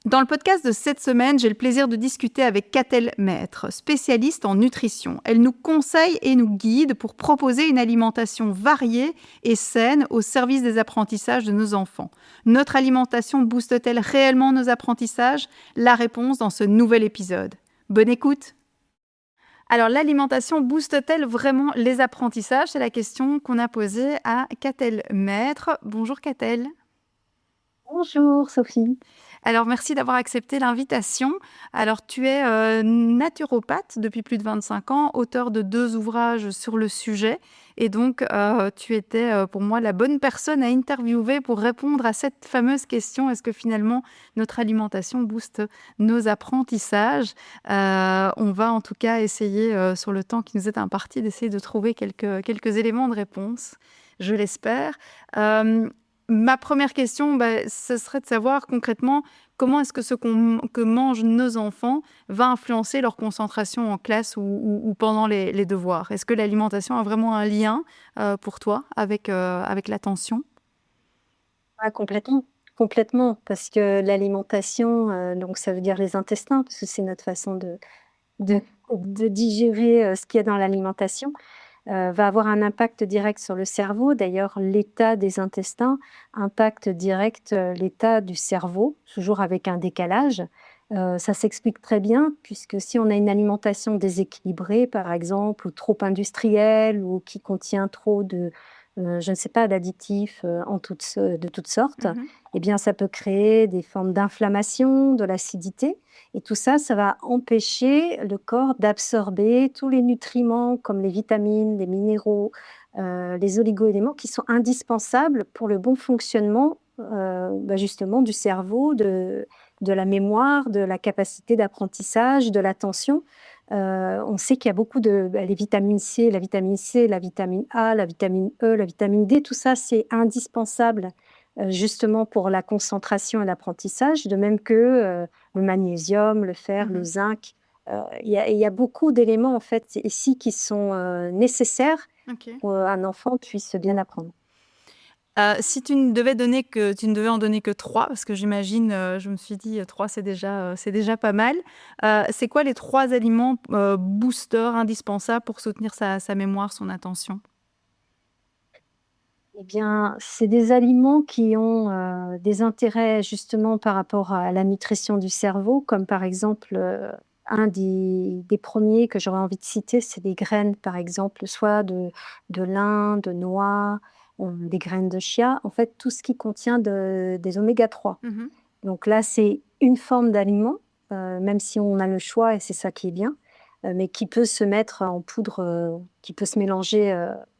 Dans le podcast de cette semaine, j'ai le plaisir de discuter avec Catel Maître, spécialiste en nutrition. Elle nous conseille et nous guide pour proposer une alimentation variée et saine au service des apprentissages de nos enfants. Notre alimentation booste-t-elle réellement nos apprentissages? La réponse dans ce nouvel épisode. Bonne écoute! Alors, l'alimentation booste-t-elle vraiment les apprentissages? C'est la question qu'on a posée à Catel Maître. Bonjour Catel. Bonjour Sophie. Alors, merci d'avoir accepté l'invitation. Alors, tu es naturopathe depuis plus de 25 ans, auteur de 2 ouvrages sur le sujet. Et donc, tu étais pour moi la bonne personne à interviewer pour répondre à cette fameuse question: est-ce que finalement notre alimentation booste nos apprentissages? On va en tout cas essayer, sur le temps qui nous est imparti, d'essayer de trouver quelques éléments de réponse, je l'espère. Ma première question, ce serait de savoir concrètement comment est-ce que que mangent nos enfants va influencer leur concentration en classe ou pendant les devoirs? Est-ce que l'alimentation a vraiment un lien pour toi avec l'attention? Ah, complètement, complètement, parce que l'alimentation, donc ça veut dire les intestins, parce que c'est notre façon de, de digérer ce qu'il y a dans l'alimentation, va avoir un impact direct sur le cerveau. D'ailleurs, l'état des intestins impacte direct l'état du cerveau, toujours avec un décalage. Ça s'explique très bien, puisque si on a une alimentation déséquilibrée, par exemple, ou trop industrielle, ou qui contient trop de, je ne sais pas, d'additifs de toutes sortes, Mmh. eh bien, ça peut créer des formes d'inflammation, de l'acidité. Et tout ça, ça va empêcher le corps d'absorber tous les nutriments comme les vitamines, les minéraux, les oligo-éléments qui sont indispensables pour le bon fonctionnement, justement du cerveau, de la mémoire, de la capacité d'apprentissage, de l'attention. On sait qu'il y a beaucoup les vitamines C, la vitamine A, la vitamine E, la vitamine D, tout ça, c'est indispensable, justement pour la concentration et l'apprentissage, de même que, le magnésium, le fer, le Mmh. zinc. Il y a beaucoup d'éléments, en fait, ici qui sont, nécessaires OK. pour un enfant puisse bien apprendre. Si tu ne devais en donner que 3, parce que j'imagine, je me suis dit, 3 c'est déjà pas mal. C'est quoi les 3 aliments, boosters indispensables pour soutenir sa mémoire, son attention? Eh bien, c'est des aliments qui ont, des intérêts justement par rapport à la nutrition du cerveau, comme par exemple, un des 1 que j'aurais envie de citer, c'est des graines, par exemple, soit de lin, de noix, des graines de chia, en fait, tout ce qui contient des oméga 3. Mmh. Donc là, c'est une forme d'aliment, même si on a le choix et c'est ça qui est bien, mais qui peut se mettre en poudre, qui peut se mélanger,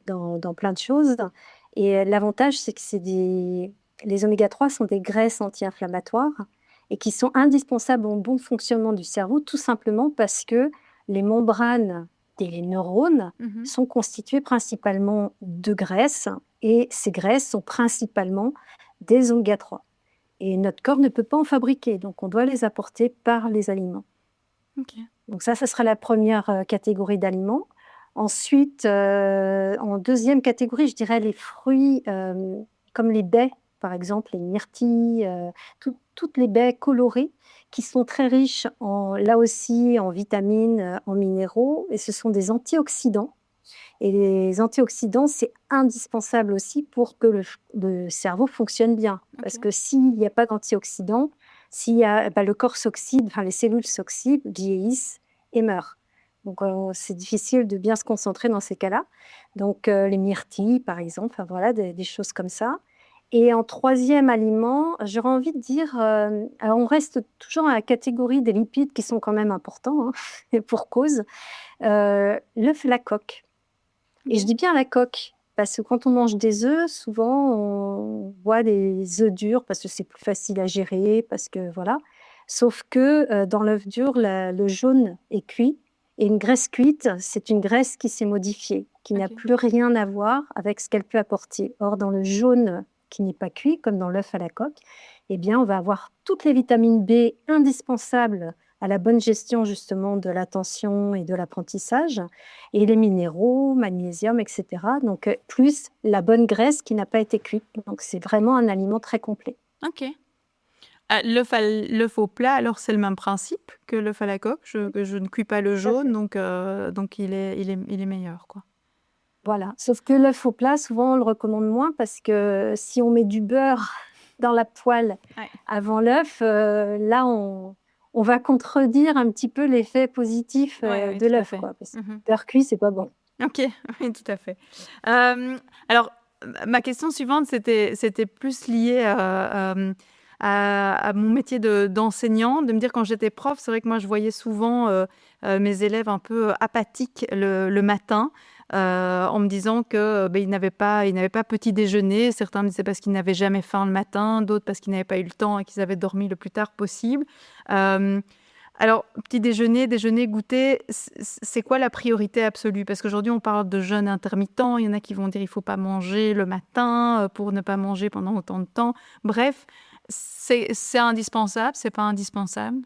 dans plein de choses. Et l'avantage, c'est que les oméga 3 sont des graisses anti-inflammatoires et qui sont indispensables au bon fonctionnement du cerveau, tout simplement parce que les membranes des neurones Mmh. sont constituées principalement de graisses et ces graisses sont principalement des oméga 3. Et notre corps ne peut pas en fabriquer, donc on doit les apporter par les aliments. OK. Donc ça sera la première catégorie d'aliments. Ensuite, en deuxième catégorie, je dirais les fruits, comme les baies, par exemple, les myrtilles, toutes les baies colorées qui sont très riches là aussi, en vitamines, en minéraux, et ce sont des antioxydants. Et les antioxydants, c'est indispensable aussi pour que le cerveau fonctionne bien. Parce OK. que s'il n'y a pas d'antioxydants, s'il y a le corps s'oxyde, enfin les cellules s'oxydent, vieillissent et meurent. Donc c'est difficile de bien se concentrer dans ces cas-là. Donc les myrtilles, par exemple, enfin voilà, des choses comme ça. Et en troisième aliment, j'aurais envie de dire, alors on reste toujours à la catégorie des lipides qui sont quand même importants, hein, et pour cause, l'œuf et la coque. Et je OK. dis bien la coque, parce que quand on mange des œufs, souvent on voit des œufs durs parce que c'est plus facile à gérer, parce que voilà. Sauf que, dans l'œuf dur, le jaune est cuit, et une graisse cuite, c'est une graisse qui s'est modifiée, qui n'a OK. plus rien à voir avec ce qu'elle peut apporter. Or dans le jaune qui n'est pas cuit, comme dans l'œuf à la coque, eh bien on va avoir toutes les vitamines B indispensables à la bonne gestion justement de l'attention et de l'apprentissage, et les minéraux, magnésium, et cetera. Donc, plus la bonne graisse qui n'a pas été cuite. Donc c'est vraiment un aliment très complet. OK. Ah, l'œuf au plat, alors c'est le même principe que l'œuf à la coque. Que je ne cuis pas le Tout à jaune, fait. donc il est meilleur, quoi. Voilà, sauf que l'œuf au plat, souvent, on le recommande moins parce que si on met du beurre dans la poêle Ouais. avant l'œuf, là, on va contredire un petit peu l'effet positif, Ouais, ouais, de tout à l'œuf, fait. quoi, parce que Mmh. beurre cuit, c'est pas bon. OK, oui, tout à fait. Alors, ma question suivante, c'était plus lié, à mon métier d'enseignant, de me dire quand j'étais prof, c'est vrai que moi je voyais souvent, mes élèves un peu apathiques le matin, en me disant que, ils n'avaient pas petit déjeuner. Certains me disaient parce qu'ils n'avaient jamais faim le matin, d'autres parce qu'ils n'avaient pas eu le temps et qu'ils avaient dormi le plus tard possible. Hem Alors, petit déjeuner, déjeuner, goûter, c'est quoi la priorité absolue? Parce qu'aujourd'hui, on parle de jeûne intermittent. Il y en a qui vont dire il faut pas manger le matin pour ne pas manger pendant autant de temps. Bref, c'est indispensable, c'est pas indispensable?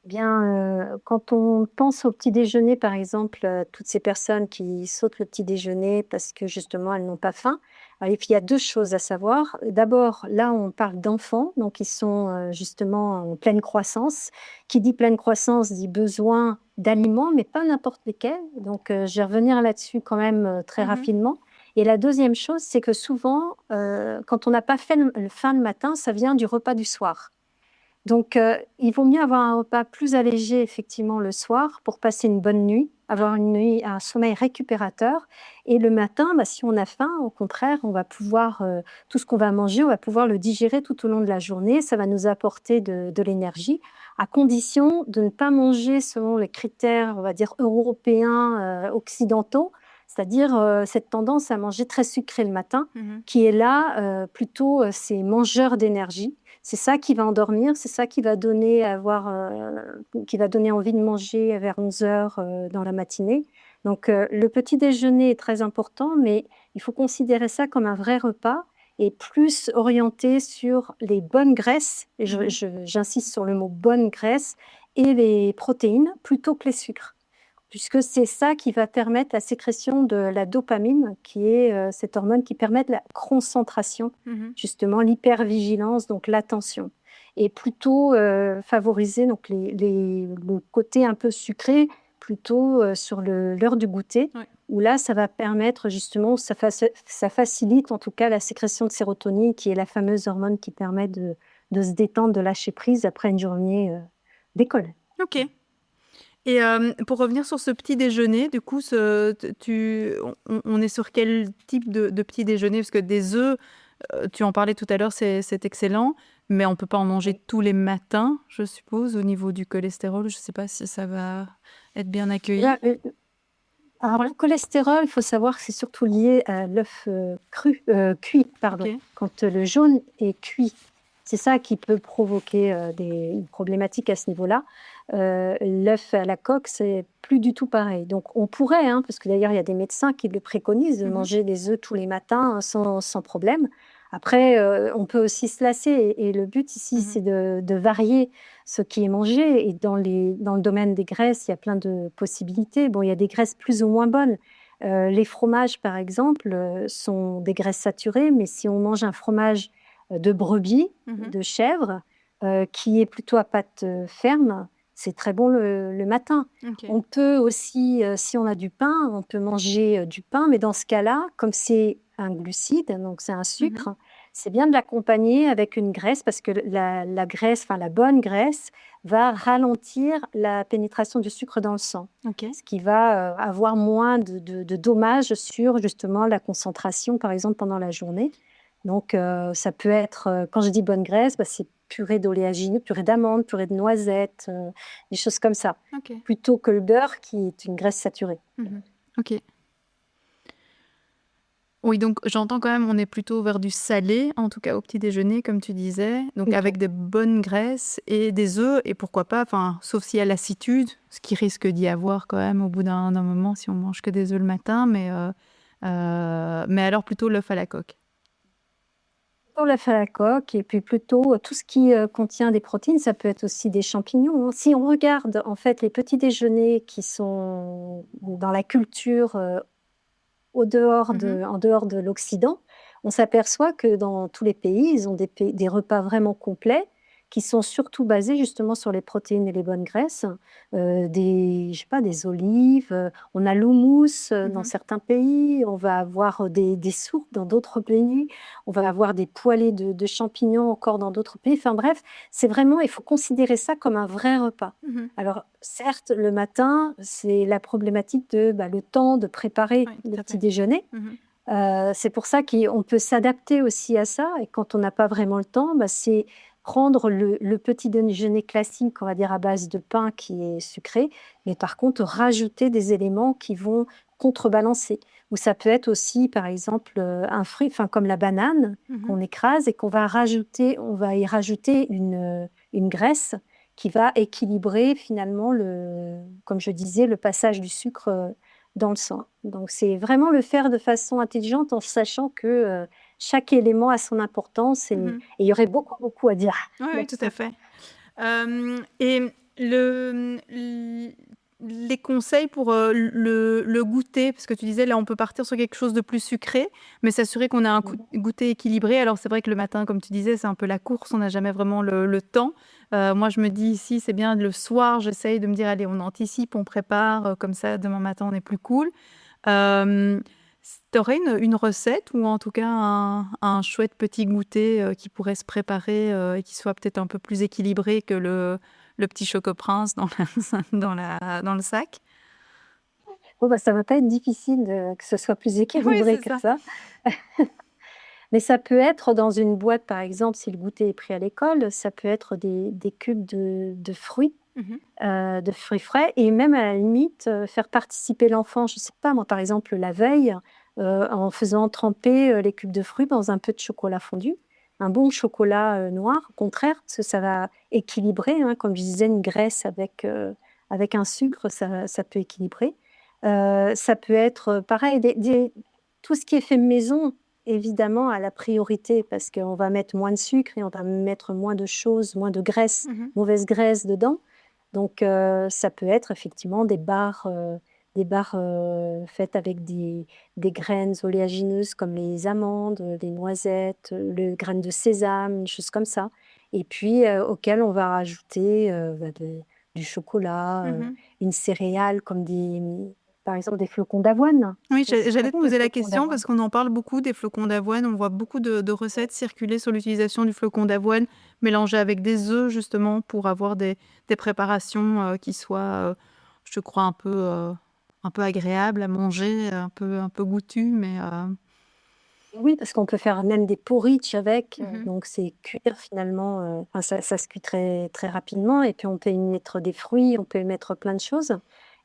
Bien, quand on pense au petit déjeuner, par exemple, toutes ces personnes qui sautent le petit déjeuner parce que justement elles n'ont pas faim. Et puis il y a 2 choses à savoir. D'abord, là, on parle d'enfants, donc ils sont, justement en pleine croissance. Qui dit pleine croissance dit besoin d'aliments, mais pas n'importe lesquels. Donc, je vais revenir là-dessus quand même, très Mmh. rapidement. Et la deuxième chose, c'est que souvent, quand on n'a pas fait faim le matin, ça vient du repas du soir. Donc, il vaut mieux avoir un repas plus allégé effectivement le soir pour passer une bonne nuit, avoir une nuit un sommeil récupérateur et le matin, bah, si on a faim, au contraire, on va pouvoir, tout ce qu'on va manger, on va pouvoir le digérer tout au long de la journée. Ça va nous apporter de l'énergie, à condition de ne pas manger selon les critères, on va dire européens, occidentaux. C'est-à-dire, cette tendance à manger très sucré le matin Mmh. qui est là, plutôt, c'est mangeur d'énergie. C'est ça qui va endormir, c'est ça qui va donner qui va donner envie de manger vers 11h, dans la matinée. Donc, le petit déjeuner est très important, mais il faut considérer ça comme un vrai repas et plus orienté sur les bonnes graisses et Mmh. j'insiste sur le mot bonnes graisses et les protéines plutôt que les sucres. Puisque c'est ça qui va permettre la sécrétion de la dopamine, qui est, cette hormone qui permet de la concentration, Mmh. justement l'hypervigilance, donc l'attention et plutôt, favoriser donc le côté un peu sucré, plutôt, sur l'heure du goûter, Ouais. où là, ça va permettre justement ça facilite en tout cas la sécrétion de sérotonine, qui est la fameuse hormone qui permet de se détendre, de lâcher prise après une journée, d'école. OK. Et pour revenir sur ce petit déjeuner, du coup, ce t tu on est sur quel type de petit déjeuner? Parce que des œufs, tu en parlais tout à l'heure, c'est excellent, mais on peut pas en manger Oui. tous les matins, je suppose, au niveau du cholestérol. Je sais pas si ça va être bien Là, accueilli? alors le cholestérol, il faut savoir que c'est surtout lié à l'œuf, cuit, pardon. OK. Quand, le jaune est cuit, c'est ça qui peut provoquer, une problématique à ce niveau-là. L'œuf à la coque, c'est plus du tout pareil. Donc on pourrait, hein, parce que d'ailleurs il y a des médecins qui le préconisent de Mmh. manger des œufs tous les matins, sans problème. Après, on peut aussi se lasser et le but ici, Mmh. c'est de varier ce qui est mangé et dans le domaine des graisses, il y a plein de possibilités. Bon, il y a des graisses plus ou moins bonnes. Les fromages, par exemple, sont des graisses saturées, mais si on mange un fromage, de brebis, Mmh. de chèvre, qui est plutôt à pâte, ferme, c'est très bon le matin. OK. On peut aussi, si on a du pain, on peut manger, du pain, mais dans ce cas-là, comme c'est un glucide, donc c'est un Mmh. sucre, c'est bien de l'accompagner avec une graisse parce que la graisse, enfin la bonne graisse, va ralentir la pénétration du sucre dans le sang. OK. Ce qui va, avoir moins de dommages sur justement la concentration, par exemple, pendant la journée. Donc, ça peut être, quand je dis bonne graisse, bah, c'est purée d'oléagineux, purée d'amandes, purée de noisettes, des choses comme ça, OK. plutôt que le beurre qui est une graisse saturée. Mmh. OK. Oui, donc j'entends quand même, on est plutôt vers du salé, en tout cas au petit déjeuner, comme tu disais, donc avec Plutôt. des bonnes graisses et des œufs et pourquoi pas, enfin, sauf s'il y a lassitude, ce qui risque d'y avoir quand même au bout d'un moment si on mange que des œufs le matin, mais alors plutôt l'œuf à la coque. Plutôt l'œuf à la coque et puis plutôt, tout ce qui, contient des protéines, ça peut être aussi des champignons, hein. Si on regarde en fait les petits déjeuners qui sont dans la culture, Mmh. en dehors de l'Occident, on s'aperçoit que dans tous les pays, ils ont des repas vraiment complets qui sont surtout basées justement sur les protéines et les bonnes graisses. Je sais pas, des olives, on a l'houmous, dans Mhm. certains pays, on va avoir, des soupes dans d'autres pays, on va avoir des poêlées de champignons encore dans d'autres pays. Enfin bref, c'est vraiment il faut considérer ça comme un vrai repas. Mhm. Alors certes, le matin, c'est la problématique de, bah, le temps de préparer Oui, le tout à petit fait. déjeuner. Mhm. C'est pour ça qu'on peut s'adapter aussi à ça et quand on n'a pas vraiment le temps, bah, c'est prendre le petit déjeuner classique, on va dire à base de pain qui est sucré, mais par contre rajouter des éléments qui vont contrebalancer. Ou ça peut être aussi, par exemple, un fruit, enfin comme la banane Mhm. qu'on écrase et on va y rajouter une graisse qui va équilibrer finalement comme je disais, le passage du sucre, dans le sang. Donc c'est vraiment le faire de façon intelligente en sachant que, chaque élément a son importance et Mhm. il y aurait beaucoup, beaucoup à dire Oui, oui, tout à là-dessus. fait. Et les conseils pour le goûter, parce que tu disais là on peut partir sur quelque chose de plus sucré, mais s'assurer qu'on a un Mmh. goûter équilibré. Alors c'est vrai que le matin, comme tu disais, c'est un peu la course, on n'a jamais vraiment le temps. Moi je me dis ici, c'est bien le soir, j'essaye de me dire, allez, on anticipe, on prépare, comme ça demain matin on est plus cool. Euh, Tu aurais une recette ou en tout cas un chouette petit goûter qui pourrait se préparer et qui soit peut-être un peu plus équilibré que le petit Choco Prince dans dans le sac? Bon, bah, ça va pas être difficile que ce soit plus Oui, équilibré c'est que ça. ça. Mais ça peut être dans une boîte, par exemple, si le goûter est pris à l'école, ça peut être des cubes Mhm. de fruits frais et même à la limite, faire participer l'enfant, je sais pas moi, par exemple, la veille, en faisant tremper, les cubes de fruits dans un peu de chocolat fondu. Un bon chocolat, noir, au contraire, parce que ça va équilibrer, hein, comme je disais, une graisse avec un sucre, ça peut équilibrer. Ça peut être, pareil, des tout ce qui est fait maison, évidemment, a la priorité parce qu'on va mettre moins de sucre et on va mettre moins de choses, moins de graisse, Mhm. mauvaise graisse dedans. Donc ça peut être effectivement des barres, faites avec des graines oléagineuses comme les amandes, les noisettes, les graines de sésame, des choses comme ça et puis, auxquelles on va rajouter, du chocolat, Mhm. une céréale comme par exemple des flocons d'avoine. Oui, C'est aussi très j'allais te bon les poser la flocons question d'avoine. parce qu'on en parle beaucoup des flocons d'avoine. On voit beaucoup de recettes circuler sur l'utilisation du flocon d'avoine mélangé avec des œufs justement pour avoir des préparations qui soient, je crois, un peu agréables à manger, un peu goûtues, mais Oui, parce qu'on peut faire même des porridge avec, Mhm. donc c'est cuire finalement, enfin ça se cuit très très rapidement et puis on peut y mettre des fruits, on peut y mettre plein de choses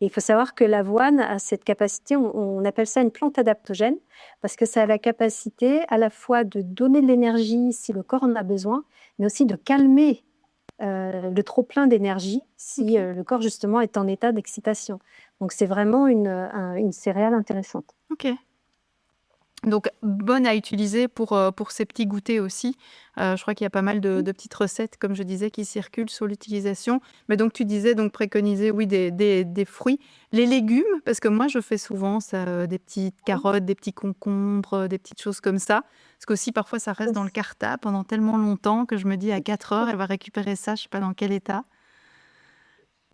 et il faut savoir que l'avoine a cette capacité, on appelle ça une plante adaptogène parce que ça a la capacité à la fois de donner de l'énergie si le corps en a besoin, mais aussi de calmer, le trop plein d'énergie si, Ok. le corps justement est en état d'excitation. Donc c'est vraiment une céréale intéressante. Ok. Donc, bonne à utiliser pour ces petits goûters aussi. Je crois qu'il y a pas mal de petites recettes, comme je disais, qui circulent sur l'utilisation. Mais donc, tu disais donc préconiser, oui, des fruits. Les légumes, parce que moi, je fais souvent ça, des petites Oui. carottes, des petits concombres, des petites choses comme ça. Parce qu'aussi, parfois, ça reste dans le cartable pendant tellement longtemps que je me dis à 4 heures, elle va récupérer ça, je sais pas dans quel état.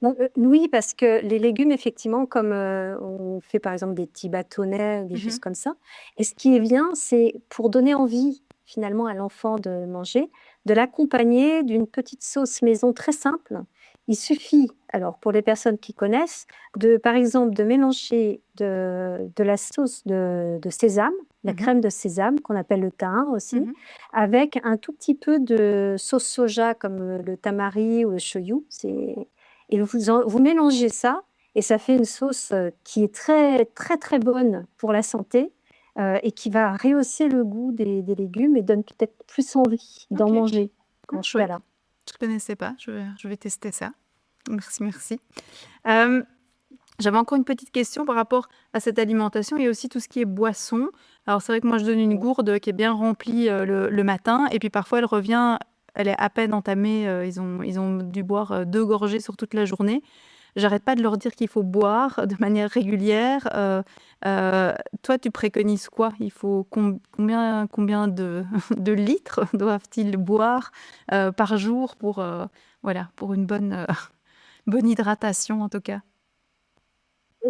Non, oui, parce que les légumes, effectivement, comme, on fait, par exemple, des petits bâtonnets ou des choses Mhm. comme ça et ce qui est bien, c'est pour donner envie, finalement, à l'enfant de manger, de l'accompagner d'une petite sauce maison très simple. Il suffit, alors pour les personnes qui connaissent, par exemple, de mélanger de la sauce de sésame, la Mhm. crème de sésame qu'on appelle le tahin aussi, Mhm. avec un tout petit peu de sauce soja comme, le tamari ou le shoyu. Et vous mélangez ça et ça fait une sauce, qui est très, très, très bonne pour la santé, et qui va rehausser le goût des légumes et donne peut-être plus envie d'en Ok. manger quand je suis Chouette. là. Je connaissais pas. Je vais tester ça. Merci, merci. Euh, J'avais encore une petite question par rapport à cette alimentation et aussi tout ce qui est boisson. Alors c'est vrai que moi je donne une gourde qui est bien remplie le matin et puis parfois elle revient, elle est à peine entamée, ils ont dû boire 2 gorgées sur toute la journée. j'arrête pas de leur dire qu'il faut boire de manière régulière. Toi, tu préconises quoi? Il faut combien de, de litres doivent-ils boire par jour pour, voilà, pour une bonne, bonne hydratation en tout cas?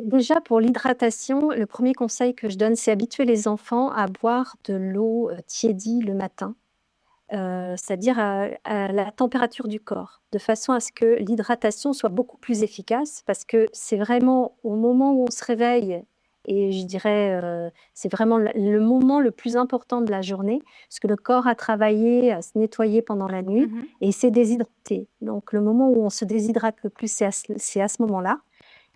Déjà pour l'hydratation, le premier conseil que je donne, c'est habituer les enfants à boire de l'eau, tiédie le matin, c'est-à-dire à la température du corps, de façon à ce que l'hydratation soit beaucoup plus efficace parce que c'est vraiment au moment où on se réveille et je dirais, c'est vraiment le moment le plus important de la journée, parce que le corps a travaillé, à se nettoyer pendant la nuit Mmh. et s'est déshydraté. Donc le moment où on se déshydrate le plus, c'est à ce moment-là.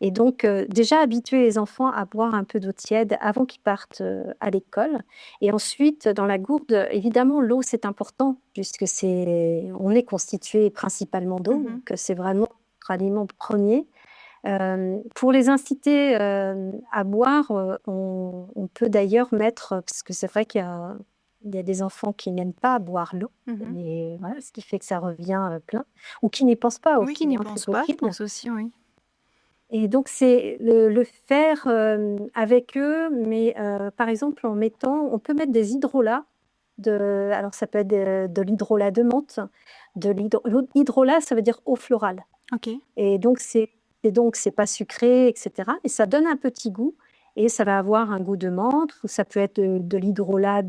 Et donc, déjà habituer les enfants à boire un peu d'eau tiède avant qu'ils partent, à l'école et ensuite dans la gourde, évidemment l'eau c'est important puisque on est constitué principalement d'eau, Mmh. donc c'est vraiment notre aliment premier. Pour les inciter, à boire, on peut d'ailleurs mettre, parce que c'est vrai qu'il y a des enfants qui n'aiment pas boire l'eau Mmh. et voilà, ce qui fait que ça revient, plein ou qui n'y pensent pas Oui, qui aussi, n'y hein, c'est pense pas, je possible. pense aussi, oui. Et donc c'est le faire, avec eux, mais par exemple en mettant on peut mettre des hydrolats alors ça peut être de l'hydrolat de menthe, hydrolat ça veut dire eau florale OK. et donc c'est pas sucré et cetera et ça donne un petit goût et ça va avoir un goût de menthe ou ça peut être de l'hydrolat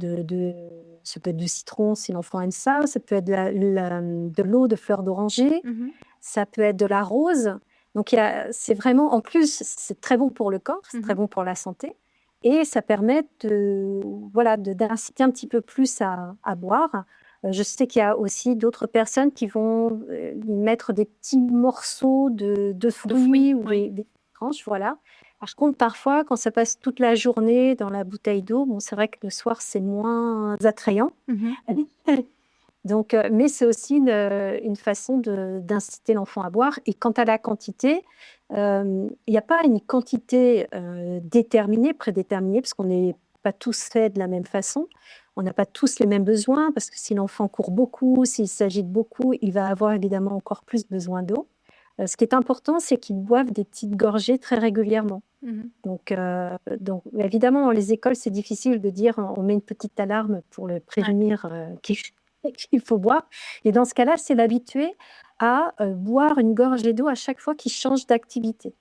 ça peut être du citron si l'enfant aime ça peut être de l'eau de fleur d'oranger, Mmh. ça peut être de la rose. Donc c'est vraiment en plus, c'est très bon pour le corps, c'est très Mmh. bon pour la santé et ça permet voilà, d'inciter un petit peu plus à boire. Je sais qu'il y a aussi d'autres personnes qui vont, y mettre des petits morceaux de De fruits, fruits ou oui. des tranches, voilà. Par contre, parfois, quand ça passe toute la journée dans la bouteille d'eau, bon, c'est vrai que le soir, c'est moins attrayant. Mmh. Donc, mais c'est aussi une façon d'inciter l'enfant à boire et quant à la quantité, il n'y a pas une quantité, déterminée, prédéterminée, parce qu'on n'est pas tous faits de la même façon. On n'a pas tous les mêmes besoins, parce que si l'enfant court beaucoup, s'il s'agite beaucoup, il va avoir évidemment encore plus besoin d'eau. Ce qui est important, c'est qu'il boive des petites gorgées très régulièrement. Mmh. Donc évidemment, dans les écoles, c'est difficile de dire, on met une petite alarme pour le Ouais. prévenir, qu'il faut boire et dans ce cas-là, c'est l'habituer à, boire une gorgée d'eau à chaque fois qu'il change d'activité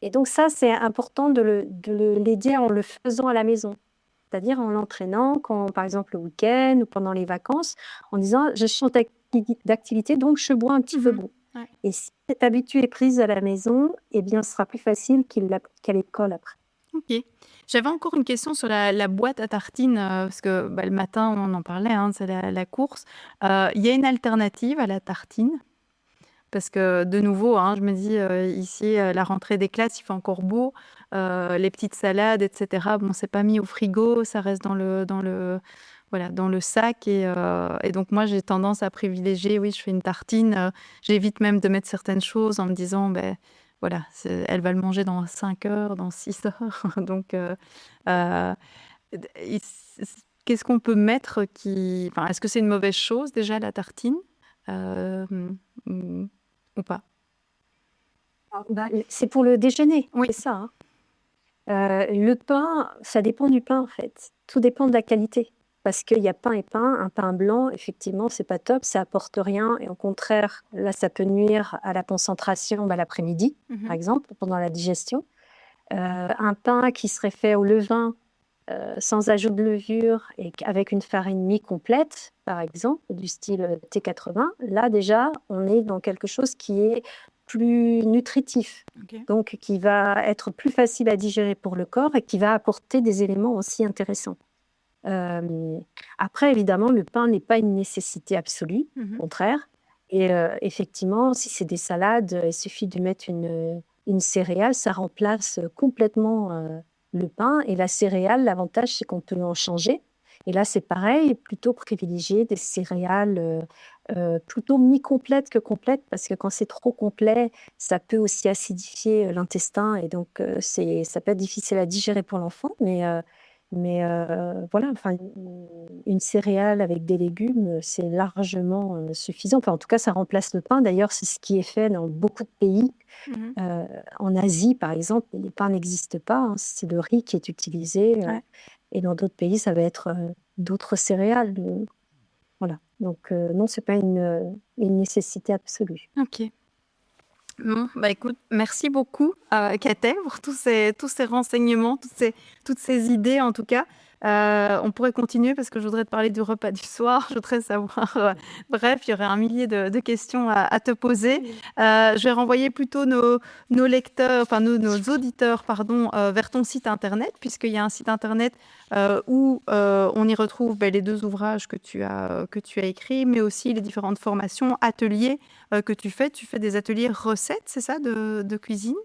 et donc ça, c'est important l'aider en le faisant à la maison. C'est-à-dire en l'entraînant quand par exemple, le week-end ou pendant les vacances, en disant: «Je change d'activité, donc je bois un petit peu Mmh. d'eau» Ouais. et si cette habitude est prise à la maison et bien, ce sera plus facile qu'il l'applique à l'école après. OK. J'avais encore une question sur la boîte à tartines, parce que, bah, le matin, on en parlait, hein, c'est la course. Il y a une alternative à la tartine? Parce que de nouveau, hein, je me dis, ici, la rentrée des classes, il fait encore beau, les petites salades et cetera, bon, c'est pas mis au frigo, ça reste dans le voilà, dans le sac et donc moi, j'ai tendance à privilégier, oui, je fais une tartine, j'évite même de mettre certaines choses en me disant: ben voilà, elle va le manger dans 5 heures, dans 6 heures, donc heu, d et qu'est-ce qu'on peut mettre qui enfin, est-ce que c'est une mauvaise chose déjà la tartine? Mmh, ou pas? C'est pour le déjeuner, Oui. c'est ça, hein? Le pain, ça dépend du pain, en fait. Tout dépend de la qualité. Parce qu'il y a pain et pain. Un pain blanc, effectivement, c'est pas top, ça apporte rien et au contraire, là, ça peut nuire à la concentration, bah, l'après-midi, par Mmh. exemple, pendant la digestion. Un pain qui serait fait au levain, sans ajout de levure et avec une farine mi-complète, par exemple, du style, T80, là, déjà, on est dans quelque chose qui est plus nutritif, OK. donc qui va être plus facile à digérer pour le corps et qui va apporter des éléments aussi intéressants. Hem, Après évidemment, le pain n'est pas une nécessité absolue, Mmh. au contraire et effectivement, si c'est des salades, il suffit de mettre une céréale, ça remplace, complètement, le pain et la céréale, l'avantage, c'est qu'on peut en changer et là, c'est pareil, plutôt privilégier des céréales, plutôt mi-complètes que complètes parce que quand c'est trop complet, ça peut aussi acidifier, l'intestin et donc ça peut être difficile à digérer pour l'enfant Mais voilà, enfin, une céréale avec des légumes, c'est largement, suffisant. Enfin, en tout cas, ça remplace le pain. D'ailleurs, c'est ce qui est fait dans beaucoup de pays. Mmh. En Asie, par exemple, les pains n'existent pas, hein, c'est le riz qui est utilisé, Ouais, et dans d'autres pays, ça va être, d'autres céréales, voilà. Donc non, c'est pas une nécessité absolue. OK. Bon, bah, écoute, merci beaucoup, Katell, pour tous ces renseignements, toutes ces idées, en tout cas. On pourrait continuer parce que je voudrais te parler du repas du soir. Je voudrais savoir, bref, il y aurait un millier de questions à te poser. Je vais renvoyer plutôt nos lecteurs, enfin nos auditeurs, pardon, vers ton site internet, puisqu'il y a un site internet où on y retrouve les 2 ouvrages que tu as écrits, mais aussi les différentes formations, ateliers que tu fais. Tu fais des ateliers recettes, c'est ça, de cuisine?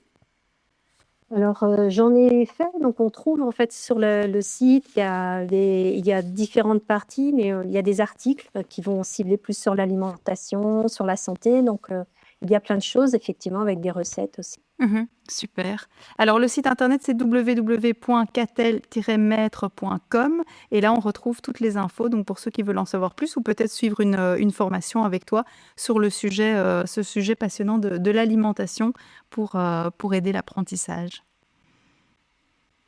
Alors, j'en ai fait, donc on trouve en fait sur le site, il y a différentes parties, mais il y a des articles, qui vont cibler plus sur l'alimentation, sur la santé, donc il y a plein de choses effectivement avec des recettes aussi. Mmh. Super. Alors le site internet, c'est www.catel-maître.com et là, on retrouve toutes les infos, donc pour ceux qui veulent en savoir plus ou peut-être suivre une formation avec toi sur le sujet, ce sujet passionnant de l'alimentation pour aider l'apprentissage.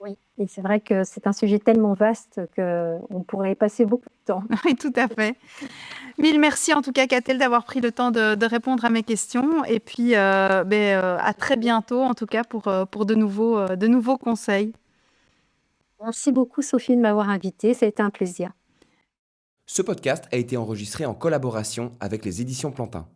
Oui, et c'est vrai que c'est un sujet tellement vaste qu'on pourrait y passer beaucoup de temps. Oui, tout à fait. Mille merci en tout cas, Catel, d'avoir pris le temps de répondre à mes questions et puis, à très bientôt en tout cas pour de nouveaux conseils. Merci beaucoup Sophie de m'avoir invitée, ça a été un plaisir. Ce podcast a été enregistré en collaboration avec les éditions Plantin.